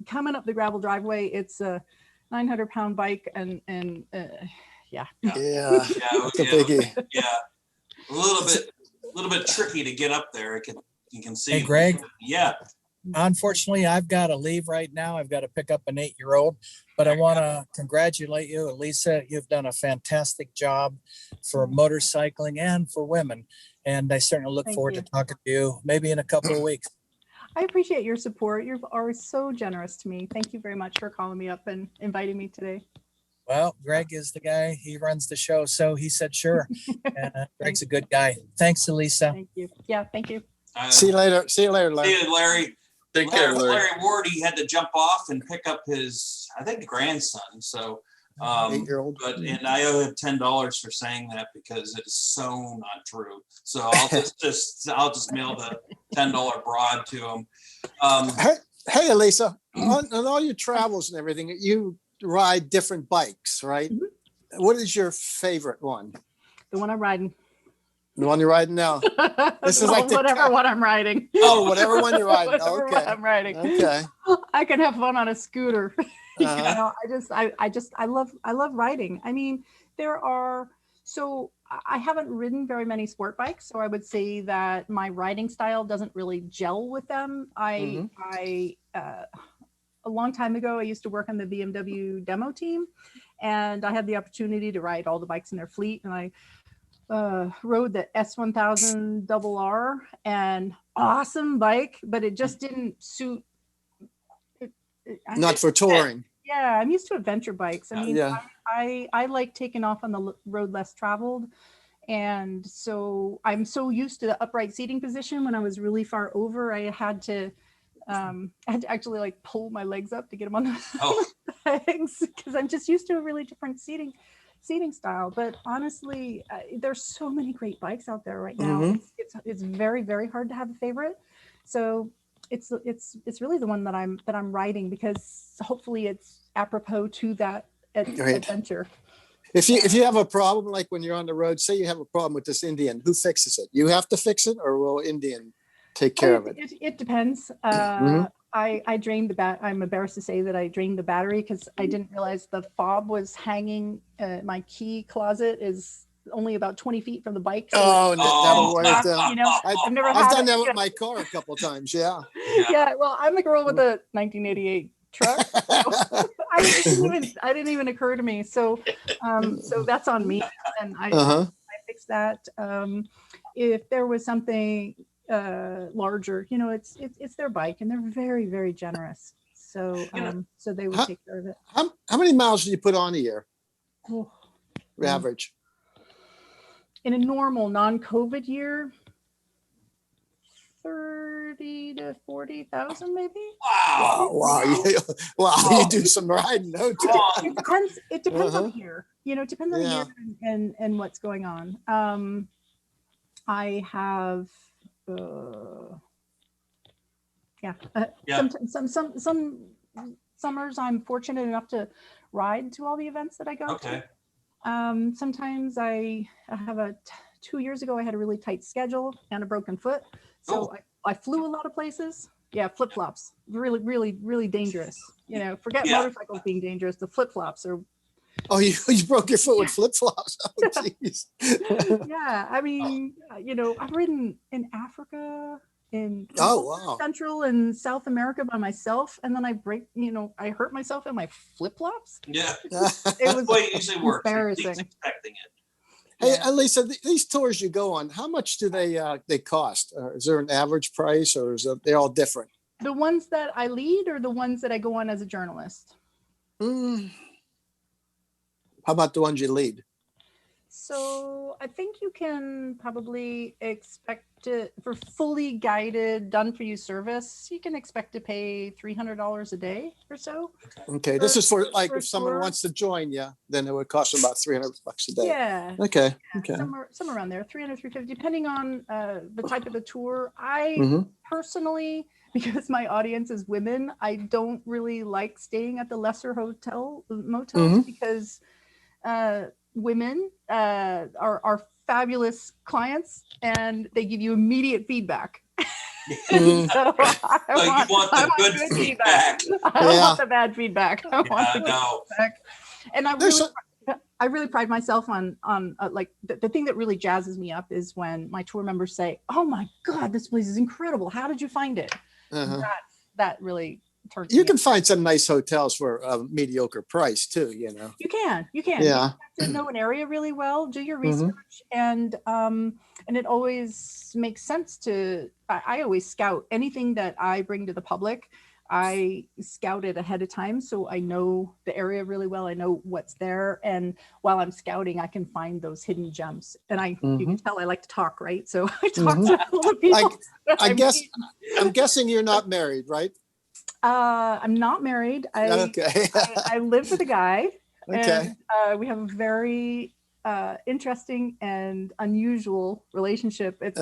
coming up the gravel driveway, it's a 900-pound bike and yeah, it's a biggie. Yeah, a little bit tricky to get up there. You can see. Hey, Greg. Yeah. Unfortunately, I've got to leave right now. I've got to pick up an 8-year-old, but I want to congratulate you, Alisa. You've done a fantastic job for motorcycling and for women. And I certainly look Thank forward you. to talking to you maybe in a couple of weeks. I appreciate your support. You're always so generous to me. Thank you very much for calling me up and inviting me today. Well, Greg is the guy. He runs the show. So he said, sure. Greg's a good guy. Thanks, Alisa. Thank you. Yeah, thank you. See you later. See you later, See Larry. you, Larry. Take care, Larry. Larry Ward, he had to jump off and pick up his, I think, grandson. So, 8-year-old. and I owe him $10 for saying that because it is so not true. So I'll just mail the $10 broad to him. Hey, Alisa, on all your travels and everything, you ride different bikes, right? Mhm. What is your favorite one? The one I'm riding. The one you're riding now? This is like the whatever one I'm riding. Oh, whatever one you're riding. Whatever one Okay. I'm riding. Okay. I can have fun on a scooter. Uh-huh. I love riding. I mean, I haven't ridden very many sport bikes, so I would say that my riding style doesn't really gel with them. A long time ago, I used to work on the BMW demo team, and I had the opportunity to ride all the bikes in their fleet, and I rode the S1000 RR, and awesome bike, but it just didn't suit. Not for touring. Yeah, I'm used to adventure bikes. I mean, Yeah. I like taking off on the road less traveled. And so I'm so used to the upright seating position. When I was really far over, I had to actually like pull my legs up to get them on the legs, because I'm just used to a really different seating style. But honestly, there's so many great bikes out there right now. Mhm. It's very, very hard to have a favorite. So it's really the one that I'm riding, because hopefully it's apropos to that adventure. If you have a problem, like when you're on the road, say you have a problem with this Indian, who fixes it? You have to fix it, or will Indian take care of it? It depends. Mhm. I drained the I'm embarrassed to say that I drained the battery, because I didn't realize the fob was hanging. My key closet is only about 20 feet from the bike. So that wears down. you know, I've never I've had done it. that with my car a couple times. Yeah. Yeah, well, I'm the girl with the 1988 truck. So I didn't even occur to me. So that's on me, and I fixed that. If there was something larger, it's their bike, and they're very, very generous. So so they would take care of it. How many miles do you put on a year? Oh. Average. In a normal non-COVID year, 30 to 40,000 maybe. Wow. Wow. You do some riding, don't you? It depends on the year. It depends on the year and what's going on. I have some summers I'm fortunate enough to ride to all the events that I go to. Sometimes I have 2 years ago, I had a really tight schedule and a broken foot. So I flew a lot of places. Yeah, flip-flops, really, really, really dangerous. Forget motorcycles being dangerous. The flip-flops are. Oh, you broke your foot with flip-flops. Oh, jeez. Yeah, I mean, I've ridden in Africa, in Central and South America by myself, and then I hurt myself in my flip-flops. Yeah, it was the way it usually works. Embarrassing. He's expecting it. Hey, Alisa, these tours you go on, how much do they cost? Is there an average price, or they're all different? The ones that I lead, or the ones that I go on as a journalist? How about the ones you lead? So I think you can probably expect for fully guided, done for you service, you can expect to pay $300 a day or so. Okay, this is for like if someone tour. wants to join you, then it would cost them about $300 a day. Yeah. Okay. Somewhere around there, 300, 350, depending on the type of the tour. I personally, because my audience is women, I don't really like staying at the lesser motels because women are fabulous clients, and they give you immediate feedback. So you want the good feedback. I don't want the bad feedback. I want the good feedback. And I really pride myself on like the thing that really jazzes me up is when my tour members say, "Oh my God, this place is incredible. How did you find it?" That that really turned You me can find some nice hotels for a mediocre price too, you know. You can. Yeah. You have to know an area really well, do your research, and it always makes sense to. I always scout anything that I bring to the public. I scout it ahead of time, so I know the area really well. I know what's there, and while I'm scouting, I can find those hidden gems. And you can tell I like to talk, right? So I talk to all the people. I'm guessing you're not married, right? I'm not married. Okay. I live with a guy. Okay. And we have a very interesting and unusual relationship. It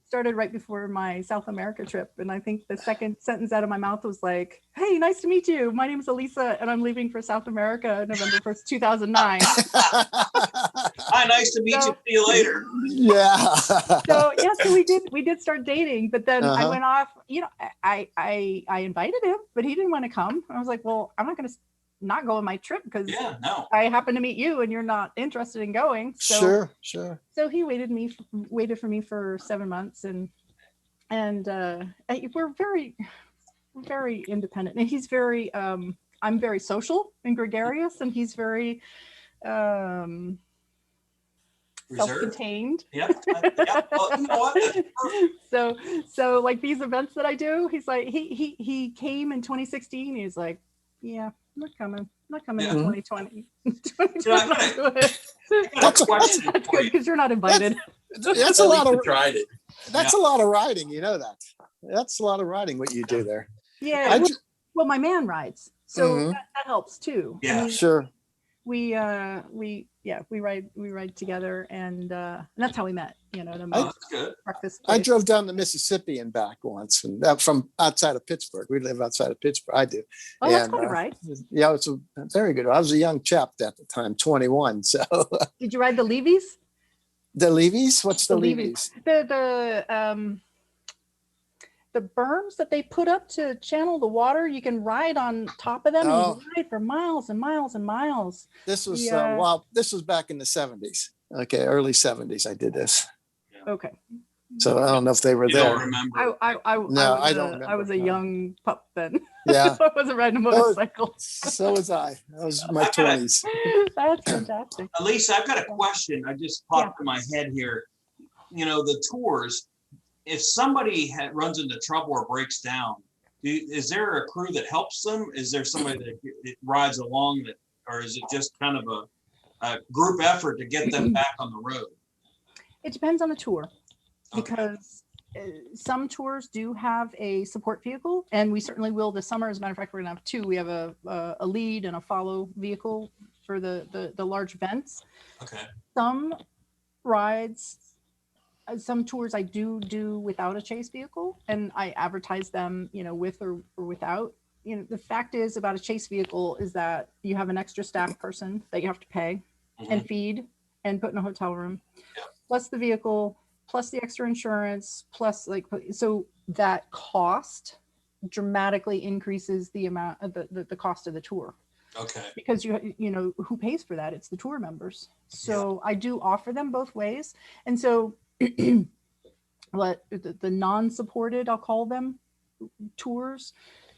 started right before my South America trip. And I think the second sentence out of my mouth was like, "Hey, nice to meet you. My name is Alisa, and I'm leaving for South America November 1st, 2009. Hi, nice to meet you. See you later. Yeah. So we did start dating, but then I went off, I invited him, but he didn't want to come. I was like, well, I'm not going to not go on my trip because I happen to meet you and you're not interested in going. So, Sure. So he waited for me for 7 months, and we're very, very independent. And he's very, I'm very social and gregarious, and he's very self-contained. Yeah. Well, you know what? So like these events that I do, he's like, he came in 2016. He's like, yeah, I'm not coming in 2020. That's a question. That's good because you're not invited. That's a lot of tried it. That's a lot of riding, you know that. That's a lot of riding what you do there. Yeah. Well, my man rides, so that helps too. Yeah, sure. We ride together, and that's how we met. That's good. Breakfast I place. drove down the Mississippi and back once, and from outside of Pittsburgh. We live outside of Pittsburgh. I do. Oh, that's quite a ride. Yeah, it's very good. I was a young chap at the time, 21. So. Did you ride the Levies? The Levies? What's the Levies? The berms that they put up to channel the water. You can ride on top of them, and you ride for miles and miles and miles. This was this was back in the 70s. Okay, early 70s. I did this. Okay. So I don't know if they were You there. don't remember. I don't remember. I was a young pup then. Yeah. I wasn't riding a motorcycle. So was I. I was in my 20s. That's fantastic. Alisa, I've got a question. I just popped in my head here. The tours, if somebody runs into trouble or breaks down, is there a crew that helps them? Is there somebody that rides along or is it just kind of a group effort to get them back on the road? It depends on the tour, because some tours do have a support vehicle, and we certainly will this summer. As a matter of fact, we're gonna have two. We have a lead and a follow vehicle for the large events. Okay. Some rides, some tours I do without a chase vehicle, and I advertise them, with or without. The fact is about a chase vehicle is that you have an extra staff person that you have to pay and feed and put in a hotel room, plus the vehicle, plus the extra insurance, plus so that cost dramatically increases the amount of the cost of the tour. Okay. Because who pays for that? It's the tour members. So I do offer them both ways. And so what the non-supported, I'll call them, tours,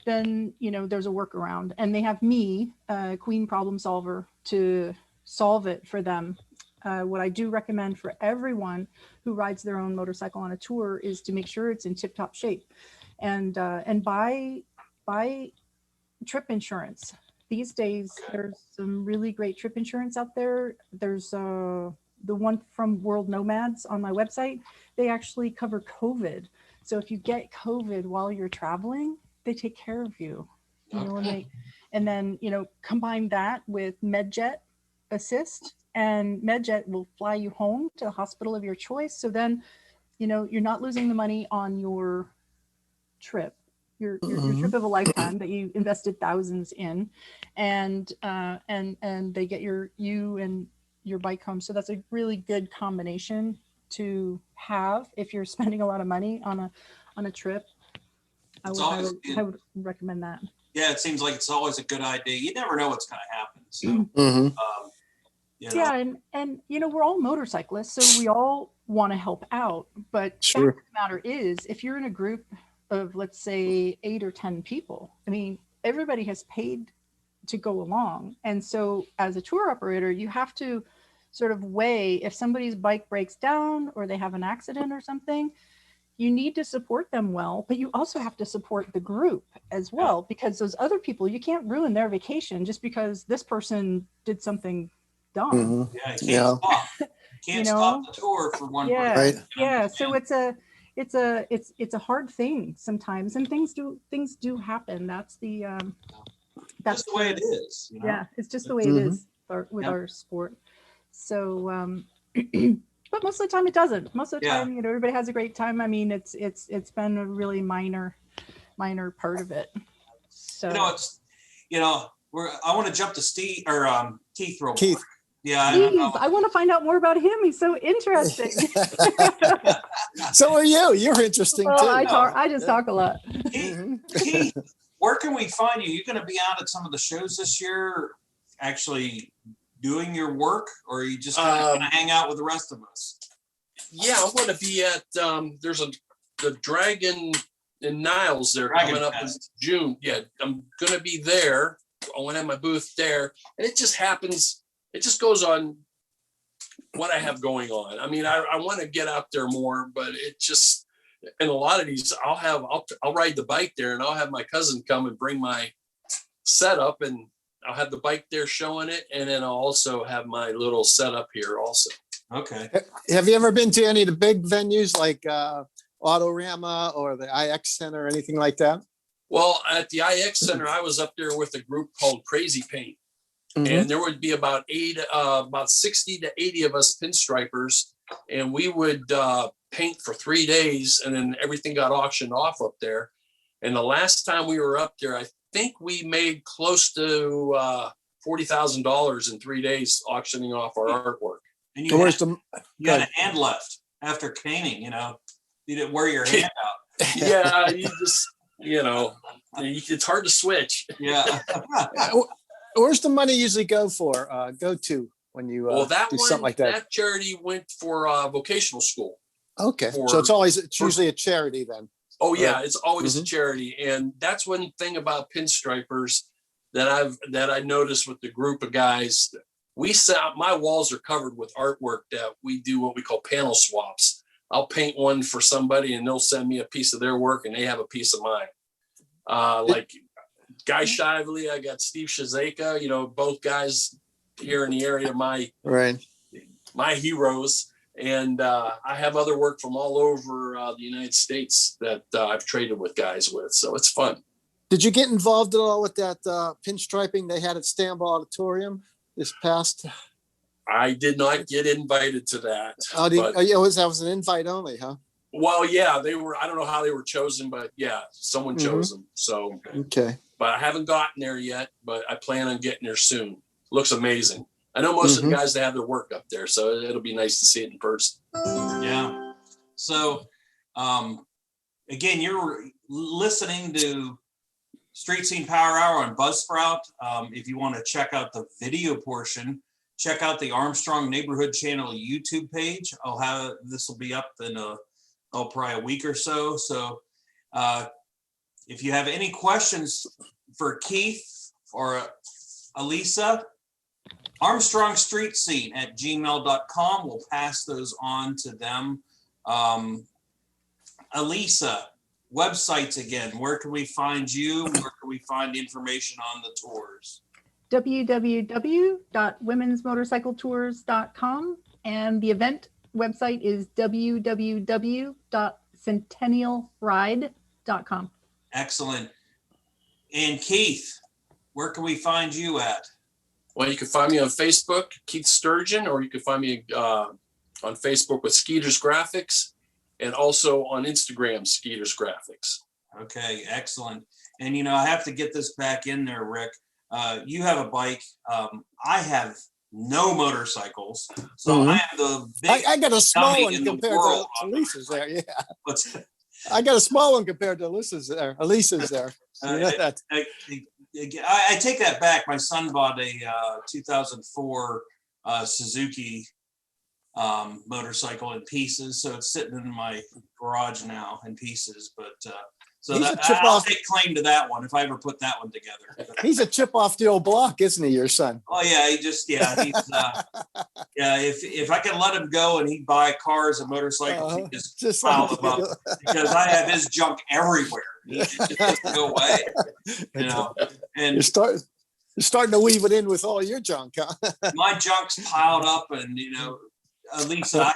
then there's a workaround, and they have me, queen problem solver, to solve it for them. What I do recommend for everyone who rides their own motorcycle on a tour is to make sure it's in tip-top shape, and buy trip insurance. These days, there's some really great trip insurance out there. There's the one from World Nomads on my website. They actually cover COVID. So if you get COVID while you're traveling, they take care of you. And then combine that with MedJet Assist, and MedJet will fly you home to a hospital of your choice. So then, you're not losing the money on your trip, your trip of a lifetime that you invested thousands in, and they get you and your bike home. So that's a really good combination to have if you're spending a lot of money on a trip. I would recommend that. Yeah, it seems like it's always a good idea. You never know what's going to happen. So, Yeah, and we're all motorcyclists, so we all want to help out. But fact of the matter is, if you're in a group of let's say 8 or 10 people. I mean, everybody has paid to go along. And so as a tour operator, you have to sort of weigh if somebody's bike breaks down or they have an accident or something, you need to support them well, but you also have to support the group as well, because those other people, you can't ruin their vacation just because this person did something dumb. Mhm. Yeah, you can't Yeah. stop. You can't You stop know? the tour for one Yeah. person. Right. Yeah. So it's a hard thing sometimes, and things do happen. That's Just the way it is. You know? Yeah, it's just the way it Mhm. is with Yeah. our sport. So, but most of the time it doesn't. Most of the Yeah. time, everybody has a great time. I mean, it's been a really minor part of it. So I want to jump to Steve or Keith real Keith. quick. Yeah, Steve, I want to find out more about him. He's so interesting. So are you. You're interesting Well, too. I just talk a lot. Mhm. Keith, where can we find you? You going to be out at some of the shows this year, actually doing your work, or are you just going to hang out with the rest of us? Yeah, I'm going to be at there's the Dragon in Niles. They're Dragon coming up in Fest. June. Yeah, I'm going to be there. I want to have my booth there, and it just happens. It just goes on what I have going on. I mean, I want to get out there more, but it just, and a lot of these, I'll ride the bike there, and I'll have my cousin come and bring my setup, and I'll have the bike there showing it, and then I'll also have my little setup here also. Okay. Have you ever been to any of the big venues like Autorama or the IX Center or anything like that? Well, at the IX Center, I was up there with a group called Crazy Paint. Mhm. And there would be about 60 to 80 of us pinstripers, and we would paint for 3 days, and then everything got auctioned off up there. And the last time we were up there, I think we made close to $40,000 in 3 days auctioning off our artwork. And So you where's had, the you had a hand left after painting, you didn't wear your hand out. Yeah, you just, it's hard to switch. Yeah. where's the money usually go to when you Well, that do one, something like that? that charity went for vocational school. Okay, for- so it's usually a charity then. Oh yeah, Right. it's always a Mhm. charity, and that's one thing about pinstripers that I noticed with the group of guys. My walls are covered with artwork that we do what we call panel swaps. I'll paint one for somebody, and they'll send me a piece of their work, and they have a piece of mine. Like Guy Shively, I got Steve Shazeka. Both guys here in the area, my heroes. And I have other work from all over the United States that I've traded with guys with. So it's fun. Did you get involved at all with that pinstriping they had at Stambaugh Auditorium this past? I did not get invited to that. That was an invite only, huh? Well, yeah, they were. I don't know how they were chosen, but yeah, someone chose them. So, Okay. but I haven't gotten there yet, but I plan on getting there soon. Looks amazing. I know most of the guys that have their work up there, so it'll be nice to see it in person. Yeah. So, again, you're listening to Street Scene Power Hour on Buzzsprout. If you want to check out the video portion, check out the Armstrong Neighborhood Channel YouTube page. This will be up in probably a week or so. So, if you have any questions for Keith or Alisa, Armstrong Street Scene at gmail.com. We'll pass those on to them. Alisa, websites again. Where can we find you? Where can we find information on the tours? www.womensmotorcycletours.com, and the event website is www.centennialride.com. Excellent. And Keith, where can we find you at? Well, you can find me on Facebook, Keith Sturgeon, or you can find me on Facebook with Skeeter's Graphics, and also on Instagram, Skeeter's Graphics. Okay, excellent. And I have to get this back in there, Rick. You have a bike. I have no motorcycles, so I am the big. I got a small dummy one in the compared world. to Lisa's there. Yeah, But I got a small one compared to Lisa's there. Lisa's there. So you know that. I take that back. My son bought a 2004 Suzuki motorcycle in pieces, so it's sitting in my garage now in pieces. But So He's a that, chip I'll off. take claim to that one if I ever put that one together. He's a chip off the old block, isn't he, your son? Oh yeah, he's yeah. If I can let him go and he'd buy cars and motorcycles, he just pile them up because I have his junk everywhere. He just doesn't go away, you know. And You're starting to weave it in with all your junk, huh? my junk's piled up, and you know, Alisa,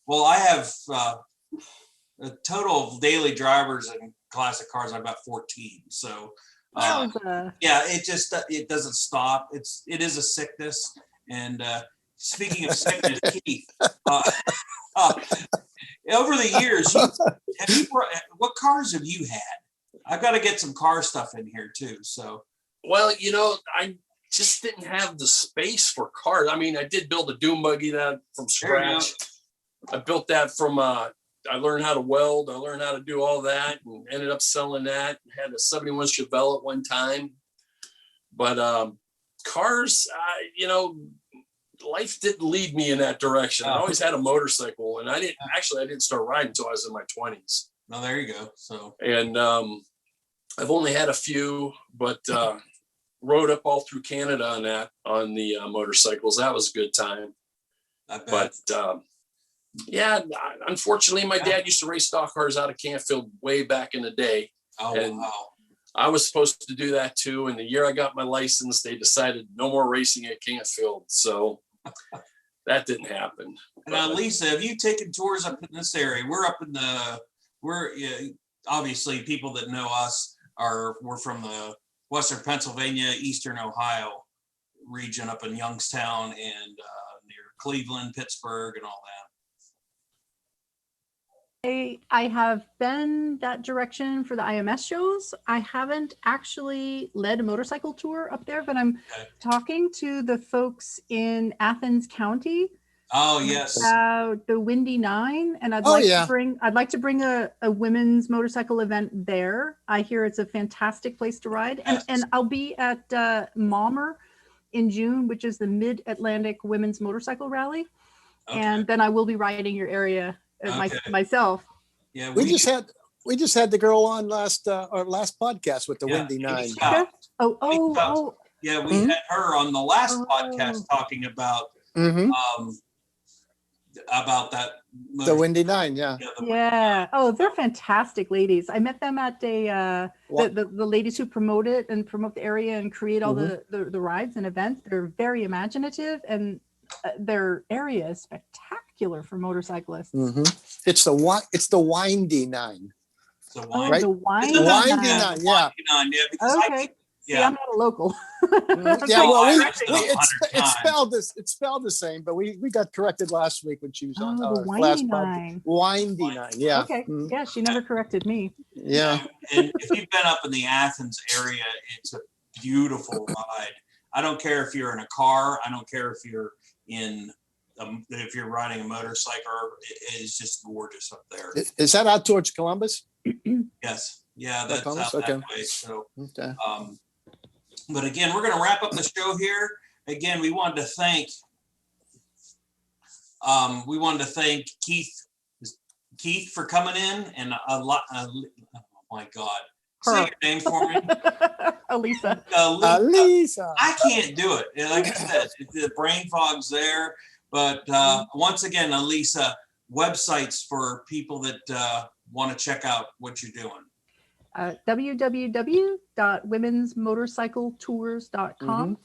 I have a total of daily drivers and classic cars. I've got 14. So yeah, it doesn't stop. It is a sickness. And speaking of sickness, Keith, over the years, what cars have you had? I've got to get some car stuff in here too. So, well, you know, I just didn't have the space for cars. I mean, I did build a dune buggy that from scratch. I built that from I learned how to weld. I learned how to do all that and ended up selling that. Had a 71 Chevelle at one time. But cars, you know, life didn't lead me in that direction. I always had a motorcycle, and I didn't start riding until I was in my 20s. No, there you go. So, and I've only had a few, but rode up all through Canada on the motorcycles. That was a good time. But yeah, unfortunately, my dad used to race stock cars out of Canfield way back in the day. Oh, and wow. I was supposed to do that too. And the year I got my license, they decided no more racing at Canfield. So that didn't happen. Now, Lisa, have you taken tours up in this area? We're obviously people that know us we're from the Western Pennsylvania, Eastern Ohio region up in Youngstown and near Cleveland, Pittsburgh, and all that. I have been that direction for the IMS shows. I haven't actually led a motorcycle tour up there, but I'm talking to the folks in Athens County. Oh yes, about the Windy Nine, and I'd like to bring a women's motorcycle event there. I hear it's a fantastic place to ride, and I'll be at Malmer in June, which is the Mid-Atlantic Women's Motorcycle Rally, and then I will be riding your area myself. Yeah, we just had the girl on last podcast with the Windy Nine. Yeah, we had her on the last podcast talking about that the Windy Nine. Yeah. Oh, they're fantastic ladies. I met them at the ladies who promote it and promote the area and create all the rides and events. They're very imaginative, and their area is spectacular for motorcyclists. It's the Windy Nine. The Windy Nine. Yeah. Okay. See, I'm not a local. It's spelled the same, but we got corrected last week when she was on the last Nine. Windy Nine. Yeah. Okay. Yeah, she never corrected me. Yeah. And if you've been up in the Athens area, it's a beautiful ride. I don't care if you're in a car. I don't care if you're if you're riding a motorcycle. It's just gorgeous up there. Is that out towards Columbus? Yes. Yeah, that's out okay. that way. So, but again, we're going to wrap up the show here. Again, we wanted to thank Keith for coming in, and oh my God, say your name for me. Alisa. Alisa. I can't do it. Like I said, the brain fog's there. But once again, Alisa, websites for people that want to check out what you're doing. www.womensmotorcycletours.com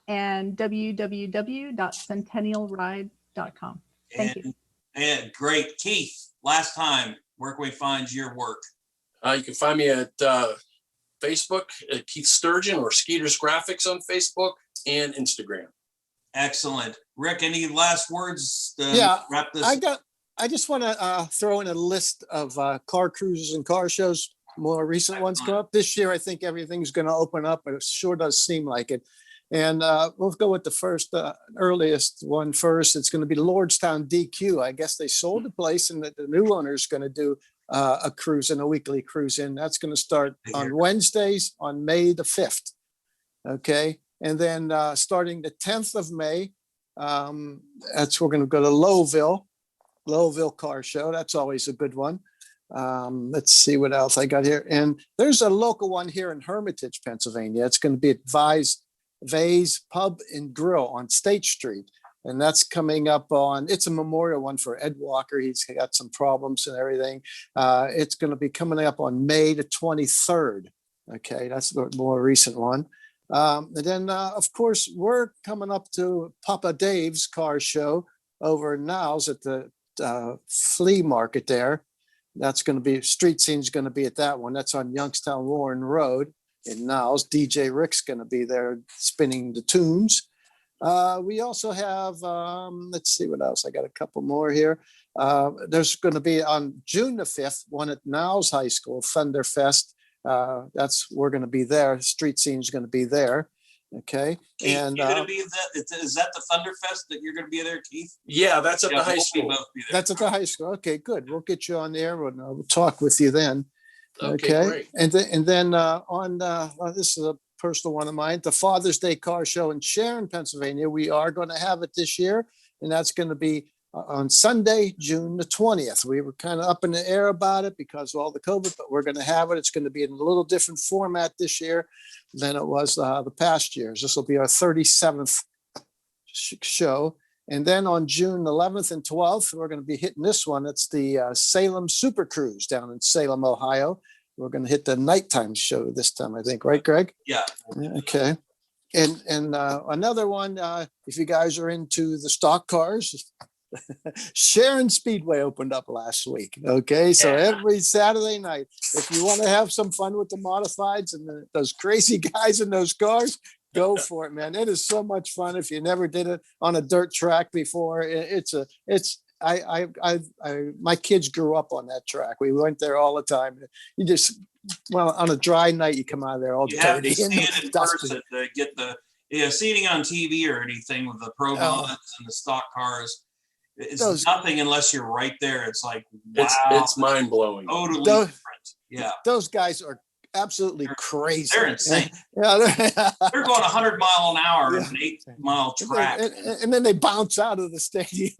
and www.centennialride.com. Thank you. And great. Keith, last time, where can we find your work? You can find me at Facebook at Keith Sturgeon or Skeeter's Graphics on Facebook and Instagram. Excellent. Rick, any last words to wrap this? I just want to throw in a list of car cruises and car shows. More recent ones come up this year. I think everything's going to open up, but it sure does seem like it. And we'll go with the first, earliest one first. It's going to be Lordstown Dq. I guess they sold the place, and the new owner is going to do a cruise and a weekly cruise in. That's going to start on Wednesdays on May the 5th. Okay. And then starting the 10th of May, we're going to go to Lowville Car Show. That's always a good one. Let's see what else I got here. And there's a local one here in Hermitage, Pennsylvania. It's going to be at Vay's Pub and Grill on State Street. And that's coming up on, it's a memorial one for Ed Walker. He's got some problems and everything. It's going to be coming up on May the 23rd. Okay, that's the more recent one. And then, of course, we're coming up to Papa Dave's car show over in Niles at the flea market there. That's going to be, street scene's going to be at that one. That's on Youngstown Warren Road in Niles. DJ Rick's going to be there spinning the tunes. We also have, let's see what else. I got a couple more here. There's going to be on June the 5th, one at Niles High School, Thunderfest. We're going to be there. Street scene's going to be there. Okay. Keith, And you're gonna be is that the Thunderfest that you're going to be there, Keith? Yeah, that's at the high we'll school. both be there. that's at the high school. Okay, good. We'll get you on there and we'll talk with you then. Okay, great. And then this is a personal one of mine, the Father's Day car show in Sharon, Pennsylvania. We are going to have it this year, and that's going to be on Sunday, June the 20th. We were kind of up in the air about it because of all the COVID, but we're going to have it. It's going to be in a little different format this year than it was the past years. This will be our 37th show. And then on June 11th and 12th, we're going to be hitting this one. It's the Salem Super Cruise down in Salem, Ohio. We're going to hit the nighttime show this time, I think. Right, Greg? Yeah. Okay. And another one, if you guys are into the stock cars, Sharon Speedway opened up last week. Okay. So every Saturday night, if you want to have some fun with the modifieds and those crazy guys in those cars, go for it, man. It is so much fun. If you never did it on a dirt track before, my kids grew up on that track. We went there all the time. You just, on a dry night, you come out of there all You have dirty. to see it in person to get the seeing on TV or anything with the pro mods and the stock cars. It's nothing unless you're right there. It's like, wow. It's mind blowing. Totally different. Yeah. Those guys are absolutely crazy. They're insane. Yeah, They're going 100 mile an hour on an 8-mile track. And then they bounce out of the stadium.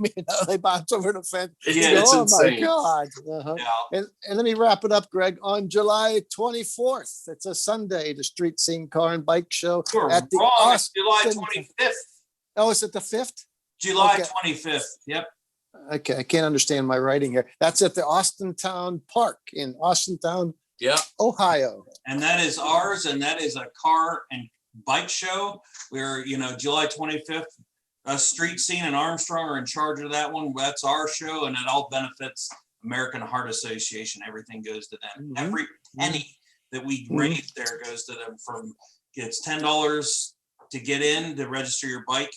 They bounce over the fence. Yeah, it's insane. My God. Yeah. And let me wrap it up, Greg. On July 24th, it's a Sunday, the Street Scene Car and Bike Show You're at the wrong. It's Austin. July 25th. Oh, is it the 5th? July Okay. 25th. Yep. Okay, I can't understand my writing here. That's at the Austintown Park in Austintown, Yeah. Ohio. And that is ours, and that is a car and bike show where, July 25th, Street Scene and Armstrong are in charge of that one. That's our show, and it all benefits American Heart Association. Everything goes to them. Mhm. Every penny that we raise there goes to them. It's $10 to get in to register your bike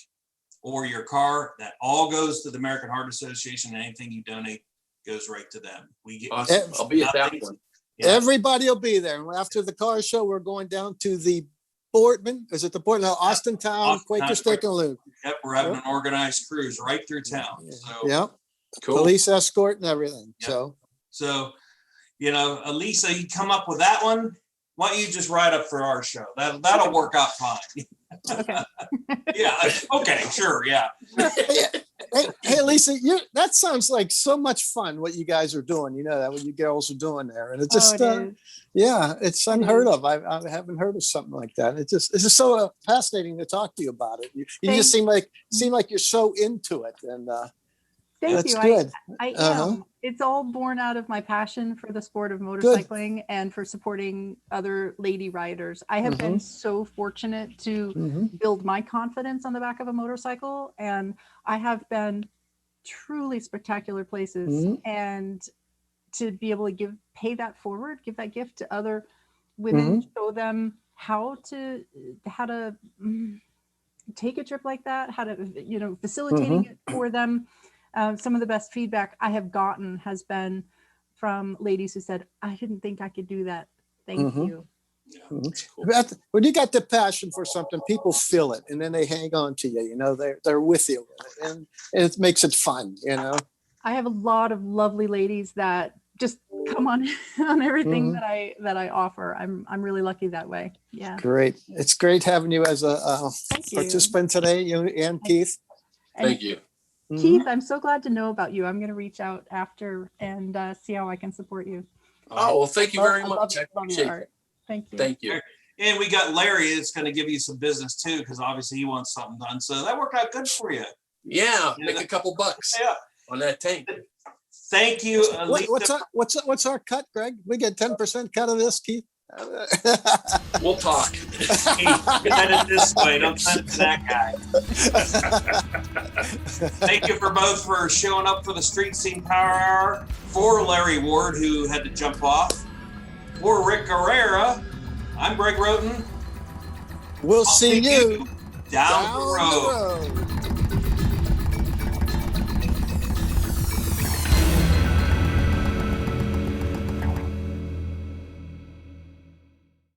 or your car. That all goes to the American Heart Association. And anything you donate goes right to them. We get Awesome. I'll be at that nothing. one. Yeah. Everybody will be there. And after the car show, we're going down to the Boardman. Is it the Boardman? No, Austintown Quaker Steak and Lube. Yep, we're having an organized cruise right through town. So Yep. Cool. Police escort and everything. Yep. So, Alisa, you come up with that one. Why don't you just write up for our show? That'll work out fine. Okay. Yeah. Okay. Sure. Yeah. Hey, Lisa, that sounds like so much fun what you guys are doing. That what you girls are doing there, and it just, it is. it's unheard of. I haven't heard of something like that. It's just so fascinating to talk to you about it. You just seem like you're so into it, and Thank that's you. good. I am. Uh-huh. It's all born out of my passion for the sport of motorcycling and for supporting other lady riders. I have been so fortunate to build my confidence on the back of a motorcycle, and I have been truly spectacular places, and to be able to pay that forward, give that gift to other women, show them how to take a trip like that, how to, facilitating it for them. Some of the best feedback I have gotten has been from ladies who said, I didn't think I could do that. Thank you. Yeah, that's cool. When you got the passion for something, people feel it, and then they hang on to you. They're with you, and it makes it fun. I have a lot of lovely ladies that just come on everything that I offer. I'm really lucky that way. Yeah. Great. It's great having you as a Thank you. participant today, you and Keith. And Thank you. Mhm. Keith, I'm so glad to know about you. I'm going to reach out after and see how I can support you. Oh, well, thank you very I much. I love your appreciate it. art. Thank you. Thank you. And we got Larry that's going to give you some business too, because obviously he wants something done. So that worked out good for you. Yeah, Yeah, make a couple bucks Yeah. on that tank. Thank you, What, Alisa. what's our cut, Greg? We get 10% cut of this, Keith? We'll talk. Send it this way. Don't send it to that guy. Thank you for showing up for the Street Scene Power Hour. For Larry Ward, who had to jump off. For Rick Guerrera, I'm Greg Roten. We'll I'll see see you down the road. road.